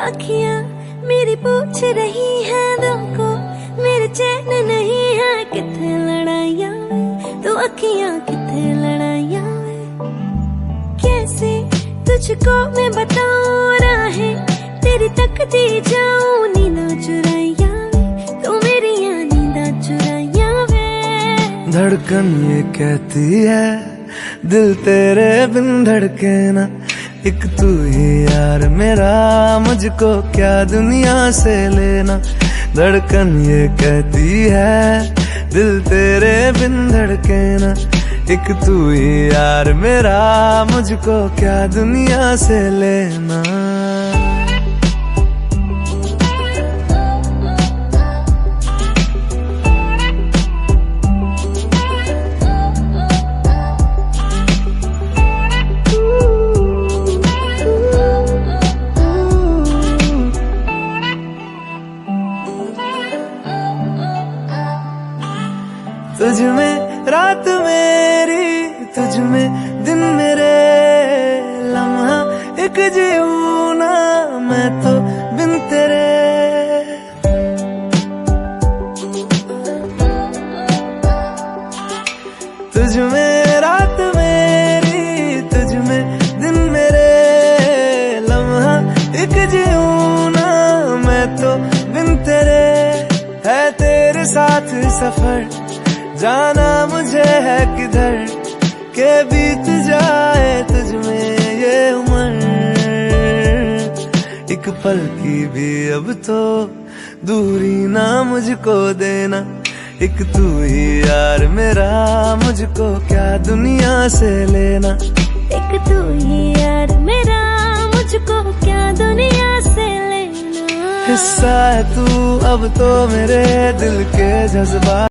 अखियां मेरी पूछ रही है दिल को, मेरे चैन नहीं है किथे लड़ाइयां, तो अखियां किथे लड़ाइयां। कैसे तुझको मैं बताऊं राहें तेरी तकती जाऊं, नींदा चुराइयां तो मेरी नींदा चुराइयां वे। धड़कन ये कहती है दिल तेरे बिन धड़के ना, एक तू ही यार मेरा, मुझको क्या दुनिया से लेना। धड़कन ये कहती है दिल तेरे बिन धड़के ना, एक तू ही यार मेरा, मुझको क्या दुनिया से लेना। तुझ में रात मेरी, तुझ में दिन मेरे, लम्हा एक जीऊं ना मैं तो बिन तेरे। तुझ में रात मेरी, तुझ में दिन मेरे, लम्हा एक जीऊं ना मैं तो बिन तेरे। है तेरे साथ सफर जाना मुझे है किधर, के बीत जाए तुझ में ये उम्र। एक पल की भी अब तो दूरी ना मुझको देना, एक तू ही यार मेरा, मुझको क्या दुनिया से लेना। एक तू ही यार मेरा, मुझको क्या दुनिया से लेना। हिस्सा है तू अब तो मेरे दिल के जज्बात।